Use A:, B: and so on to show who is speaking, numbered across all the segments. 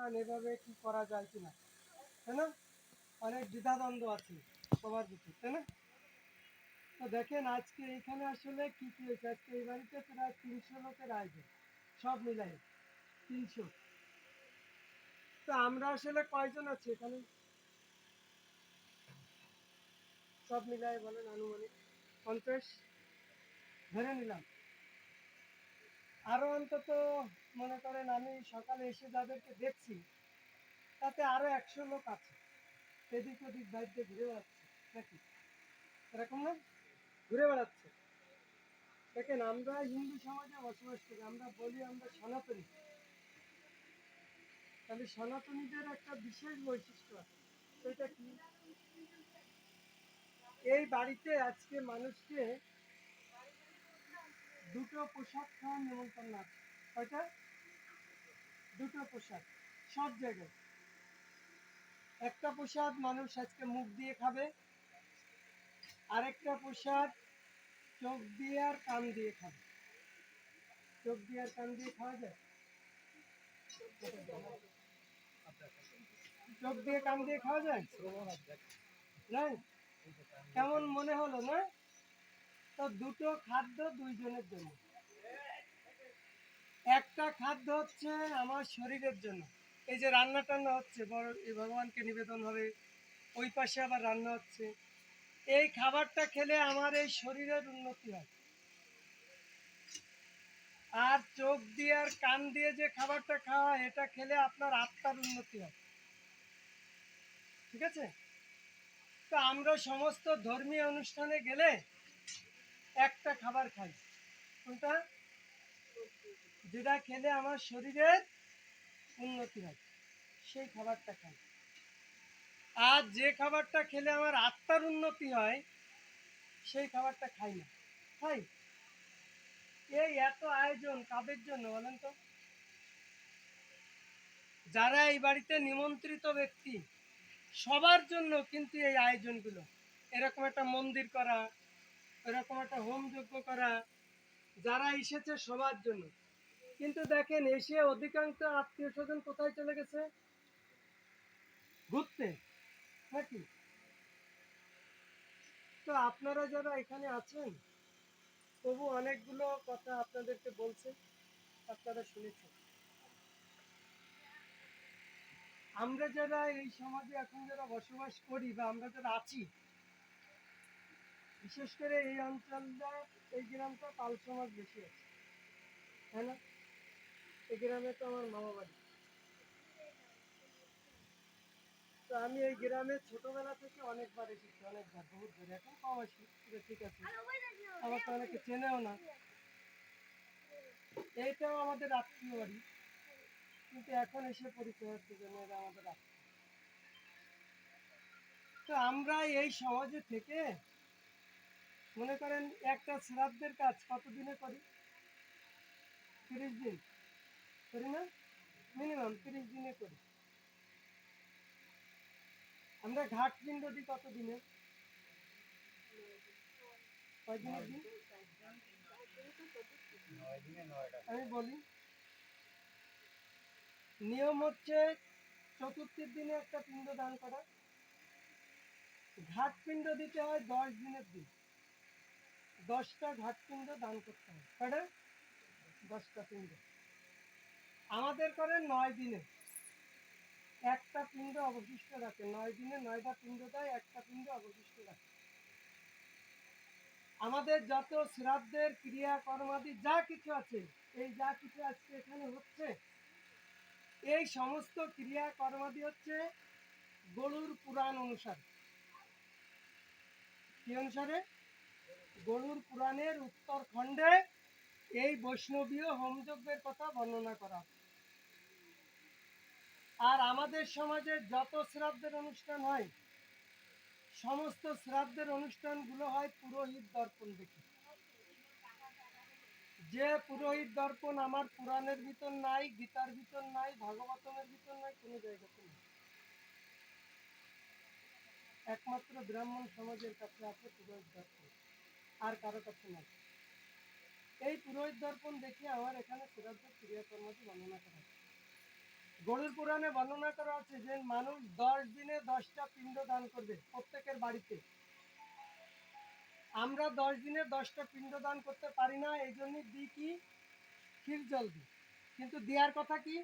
A: করেন এভাবে কি করা যায় কিনা, তাই না? অনেক দ্বিধাদ্বন্দ্ব আছে সবার ভিতরে, তাই না? তো দেখেন আজকে এখানে আসলে কি কি হয়েছে, আজকে এই বাড়িতে প্রায় 300 লোকের আয়োজন, সব মিলাই 300। তো আমরা আসলে কয়জন আছি এখানে সব মিলাই বলেন? আনুমানিক 50 ধরে নিলাম। আরো অন্তত মনে করেন আমি সকালে এসে যাদেরকে দেখছি তাতে আরো 100 লোক আছে, এদিক ওদিক বাইরে ঘুরে বেড়াচ্ছে নাকি, এরকম না? ঘুরে বেড়াচ্ছে। দেখেন আমরা হিন্দু সমাজে বসবাস করি, আমরা বলি আমরা সনাতনী। তাহলে সনাতনীদের একটা বিশেষ বৈশিষ্ট্য আছে, সেটা কি? এই বাড়িতে আজকে মানুষকে দুটো পোশাক খাওয়ার নিমন্ত্রণ আছে। কয়টা? দুটো পোশাক সব জায়গায়। একটা প্রসাদ মানুষ আজকে মুখ দিয়ে খাবে, আরেকটা প্রসাদ চোখ দিয়ে আর কান দিয়ে খাবে। চোখ দিয়ে আর কান দিয়ে খাওয়া যায়? চোখ দিয়ে কান দিয়ে খাওয়া যায় না? কেমন মনে হলো না? তো দুটো খাদ্য দুইজনের জন্য। একটা খাদ্য হচ্ছে আমার শরীরের জন্য, এই যে রান্না টান্না হচ্ছে বড় ভগবানকে নিবেদন হবে, ওই পাশে আবার রান্না হচ্ছে, এই খাবারটা খেলে আমার এই শরীরের উন্নতি হয়। আর চোখ দিয়ে আর কান দিয়ে যে খাবারটা খাওয়া হয় এটা খেলে আপনার আত্মার উন্নতি হয়। ঠিক আছে? তো আমরা সমস্ত ধর্মীয় অনুষ্ঠানে গেলে একটা খাবার খাই, কোনটা? যেটা খেলে আমার শরীরের উন্নতি হয় সেই খাবারটা খাই। আর যে খাবারটা খেলে আমার আত্মার উন্নতি হয় সেই খাবারটা খাই না। খাই। এই এত আয়োজন কাদের জন্য বলেন তো? যারা এই বাড়িতে নিমন্ত্রিত ব্যক্তি সবার জন্য কিন্তু এই আয়োজনগুলো, এরকম একটা মন্দির করা, এরকম একটা হোম যজ্ঞ করা, যারা এসেছে সবার জন্য। কিন্তু দেখেন এসে অধিকাংশ আত্মীয় স্বজন কোথায় চলে গেছে? ঘুরতে নাকি? তো আপনারা যারা এখানে আছেন তবু অনেকগুলো কথা আপনাদেরকে বলছে, আপনারা শুনেছেন। আমরা যারা এই সমাজে এখন যারা বসবাস করি বা আমরা যারা আছি, বিশেষ করে এই অঞ্চলটা, এই গ্রামটা পাল সমাজ বেশি আছে, তাই না? এই গ্রামে তো আমার মামা বাড়ি। তো আমি এই গ্রামে ছোটবেলা থেকে অনেকবার এসেছি, অনেকবার, বহুত ধরে, এখন কম আসি, ঠিক আছে। আমার তো অনেকে চেনেও না। এইটাও আমাদের আত্মীয় বাড়ি, কিন্তু এখন এসে পরিচয় হচ্ছে যে এরা আমাদের আত্মীয়। তো আমরা এই সমাজে থেকে মনে করেন একটা শ্রাদ্ধের কাজ কতদিনে করি? 30 দিন করি না? মিনিমাম 30 দিনে করি। আমরা ঘাট পিণ্ড দিই কত দিনে? কয় দিনের দিন? আমি বলি, নিয়ম হচ্ছে চতুর্থীর দিনে একটা পিণ্ড দান করা। ঘাট পিণ্ড দিতে হয় 10 দিনের দিন, 10টা ঘাট পিণ্ড দান করতে হয়। কয়টা? 10টা পিণ্ড। আমাদের করে 9 দিনে একটা পিণ্ড অবশিষ্ট রাখে, 9 দিনে 9টা পিণ্ড দেয়, একটা পিণ্ড অবশিষ্ট রাখে। আমাদের যত শ্রাদ্ধের ক্রিয়া কর্মাদি যা কিছু আছে, এই যা কিছু আজকে এখানে হচ্ছে, এই সমস্ত ক্রিয়া কর্মাদি হচ্ছে গরুর পুরাণ অনুসারে। কি অনুসারে? গরুর পুরাণের উত্তর খণ্ডে এই বৈষ্ণবীয় হোমযজ্ঞের কথা বর্ণনা করা। আর আমাদের সমাজে যত শ্রাদ্ধের অনুষ্ঠান হয়, সমস্ত শ্রাদ্ধের অনুষ্ঠানগুলো হয় পুরোহিত দর্পণ দেখে। যে পুরোহিত দর্পণ আমার পুরাণের ভিতর নাই, গীতার ভিতর নাই, ভাগবতমের ভিতর নাই, কোনো জায়গাতে নেই। একমাত্র ব্রাহ্মণ সমাজের কাছে আছে পুরোহিত দর্পণ, আর কারো কাছে নাই। এই পুরোহিত দর্পণ দেখে আমার এখানে শ্রাদ্ধের ক্রিয়াকর্মটি বর্ণনা করা হয়। গরুর পুরাণে বর্ণনা করা আছে যে মানুষ 10 দিনে 10টা পিণ্ড দান করবে প্রত্যেকের বাড়িতে। আমরা 10 দিনে 10টা পিণ্ড দান করতে পারি না, এই জন্য দিই কি, ক্ষীর জল দিই। কিন্তু দেওয়ার কথা কি,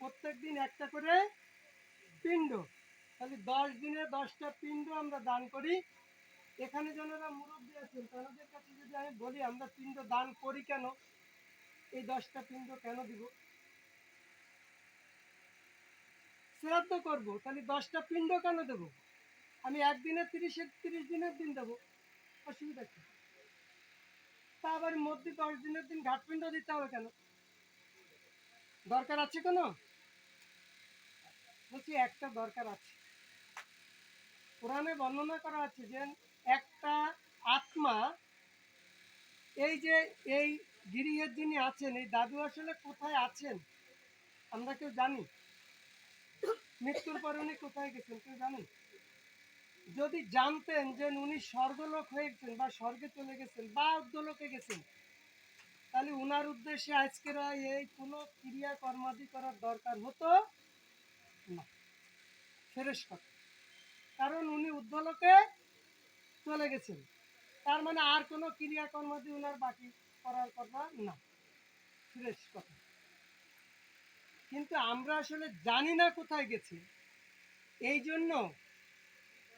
A: প্রত্যেক দিন একটা করে পিণ্ড। তাহলে 10 দিনে 10টা পিণ্ড আমরা দান করি। এখানে যারা মুরব্বী আছেন তাদের কাছে যদি আমি বলি আমরা পিণ্ড দান করি কেন, এই 10টা পিণ্ড কেন দিব, শ্রাদ্ধ করব, তাহলে 10টা পিণ্ড কেন দেব, আমি একদিনে 30 দিনের দিন দেবো, অসুবিধা কি? তা আবার মধ্যে 10 দিনের দিন ঘাটপিণ্ড দিতে হবে কেন, দরকার আছে কোনো? বলছি একটা দরকার আছে। পুরাণে বর্ণনা করা আছে যে একটা আত্মা, এই যে এই গিরিহের যিনি আছেন এই দাদু আসলে কোথায় আছেন আমরা কেউ জানি? মৃত্যুর পর উনি কোথায় গেছেন কেউ জানেন? যদি জানতেন যে উনি স্বর্গলোক হয়ে গেছেন বা স্বর্গে চলে গেছেন বা ঊর্ধ্বলোকে গেছেন, তাহলে উনার উদ্দেশ্যে আজকের এই কোনো ক্রিয়া কর্মাদি করার দরকার হতো না, ফেরেশ কথা। কারণ উনি ঊর্ধ্বলোকে চলে গেছেন, তার মানে আর কোনো ক্রিয়া কর্মাদি উনার বাকি করার কথা না, ফ্রেশ কথা। কিন্তু আমরা আসলে জানি না কোথায় গেছে, এই জন্য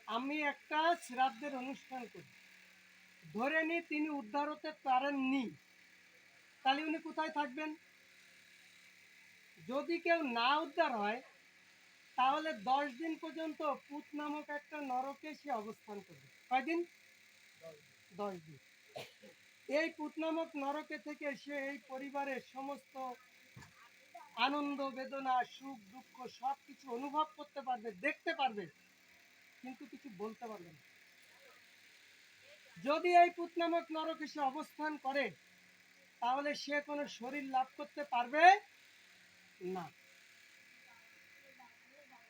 A: আমি একটা শ্রাদ্ধের অনুষ্ঠান করি। ধরে নি তিনি উদ্ধার হতে পারেননি, তাহলে উনি কোথায় থাকবেন? যদি কেউ না উদ্ধার হয় তাহলে 10 দিন পর্যন্ত পুত নামক একটা নরকে সে অবস্থান করবে। কয়দিন? 10 দিন। এই পুত নামক নরকে থেকে সে এই পরিবারের সমস্ত আনন্দ বেদনা সুখ দুঃখ সব কিছু অনুভব করতে পারবে, দেখতে পারবে, কিন্তু কিছু বলতে পারবে না। যদি এই পুত নামক নরকে সে অবস্থান করে তাহলে সে কোনো শরীর লাভ করতে পারবে না।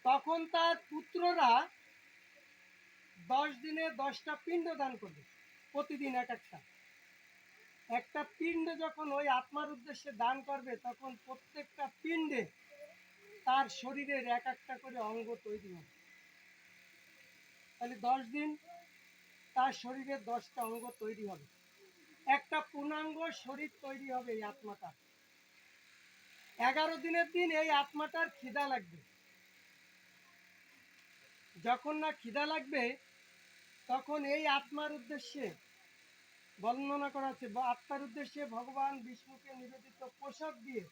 A: তখন তার পুত্ররা 10 দিনে 10টা পিণ্ড দান করবে, প্রতিদিন এক একটা। একটা পিণ্ড যখন ওই আত্মার উদ্দেশ্যে দান করবে তখন প্রত্যেকটা পিণ্ডে তার শরীরের এক একটা করে অঙ্গ তৈরি হবে। তাহলে 10 দিন তার শরীরের 10টা অঙ্গ তৈরি হবে, একটা পূর্ণাঙ্গ শরীর তৈরি হবে এই আত্মাটা। 11 দিনের দিন এই আত্মাটার খিদা লাগবে। যখন না খিদা লাগবে তখন এই আত্মার উদ্দেশ্যে বর্ণনা করা আছে, আত্মার উদ্দেশ্যে ভগবান বিষ্ণুকে নিবেদিত পোশাক দিয়ে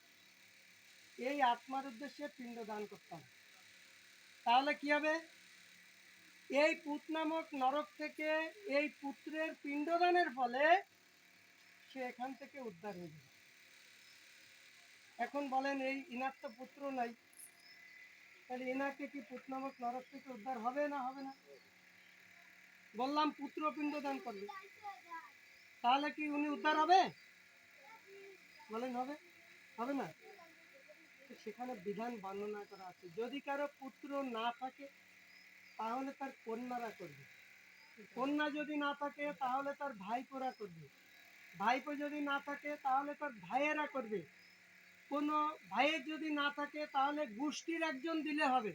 A: এই আত্মার উদ্দেশ্যে পিণ্ড দান করতে হবে। তাহলে কি হবে? এই পুত নামক নরক থেকে এই পুত্রের পিণ্ডদানের ফলে সে এখান থেকে উদ্ধার হয়ে যাবে। এখন বলেন এই ইনার তো পুত্র নাই, তাহলে এনাকে কি পুত নামক নরক থেকে উদ্ধার হবে না হবে না? বললাম পুত্র পিণ্ডদান করবে, তাহলে কি উনি উদ্ধার হবে? বলেন হবে? হবে না। সেখানে বিধান বর্ণনা করা আছে, যদি কারো পুত্র না থাকে তাহলে তার কন্যারা করবে, কন্যা যদি না থাকে তাহলে তার ভাইপোরা করবে, ভাইপো যদি না থাকে তাহলে তার ভাইয়েরা করবে, কোনো ভাইয়ের যদি না থাকে তাহলে গোষ্ঠীর একজন দিলে হবে,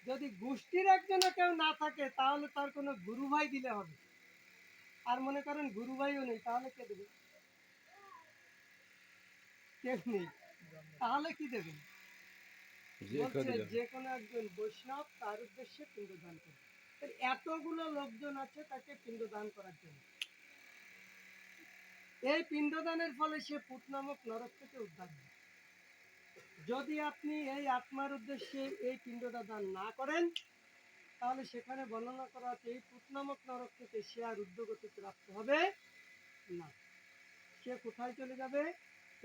A: যদি গোষ্ঠীর একজনও কেউ না থাকে তাহলে তার কোনো গুরু ভাই দিলে হবে। আর মনে করেন গুরু ভাইও নেই, তাহলে কে দেবে? কেউ নেই, তাহলে কি দেবেন? বলছে যে কোনো একজন বৈষ্ণব তার উদ্দেশ্যে পিণ্ডদান করবে। এতগুলো লোকজন আছে তাকে পিণ্ডদান করার জন্য। এই পিণ্ডদানের ফলে সে পুত নামক নরক থেকে উদ্ধার হয়। যদি আপনি এই আত্মার উদ্দেশ্যে এই পিণ্ডটা দান না করেন তাহলে সেখানে বর্ণনা করা আছে এই পুত নামক নরক থেকে সে আর ঊর্ধ্বগতি প্রাপ্ত হবে না। সে কোথায় চলে যাবে?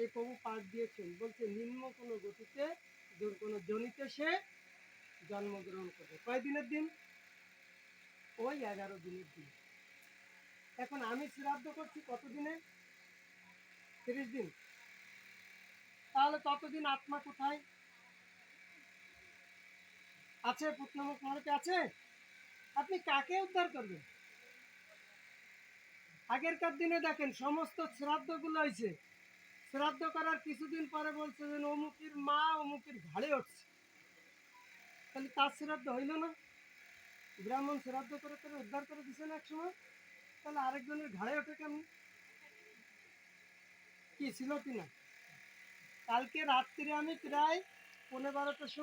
A: এই প্রভু পাঠ দিয়েছেন, বলছে নিম্ন কোনো গতিতে কোনো জনিতে সে জন্মগ্রহণ করবে। কয় দিনের দিন? ওই 11 দিনের দিন। এখন আমি শ্রাদ্ধ করছি কত দিনে? 30 দিন। তাহলে ততদিন আত্মা কোথায় আছে? পুত নামক নরকে আছে। আপনি কাকে উদ্ধার করবেন? আগেরকার দিনে দেখেন সমস্ত শ্রাদ্ধগুলো হয়েছে, শ্রাদ্ধ করার কিছুদিন পরে বলছে যে অমুকের মা অমুকের ঘাড়ে উঠছে, তাহলে তার শ্রাদ্ধ হইল না? ব্রাহ্মণ শ্রাদ্ধ করে করে উদ্ধার করে দিছে না এক সময়, তাহলে আরেকজনের ঘাড়ে ওঠে কেমন? কি ছিল কি না? কালকে রাত্রিরে আমি প্রায় 11:30টার সময়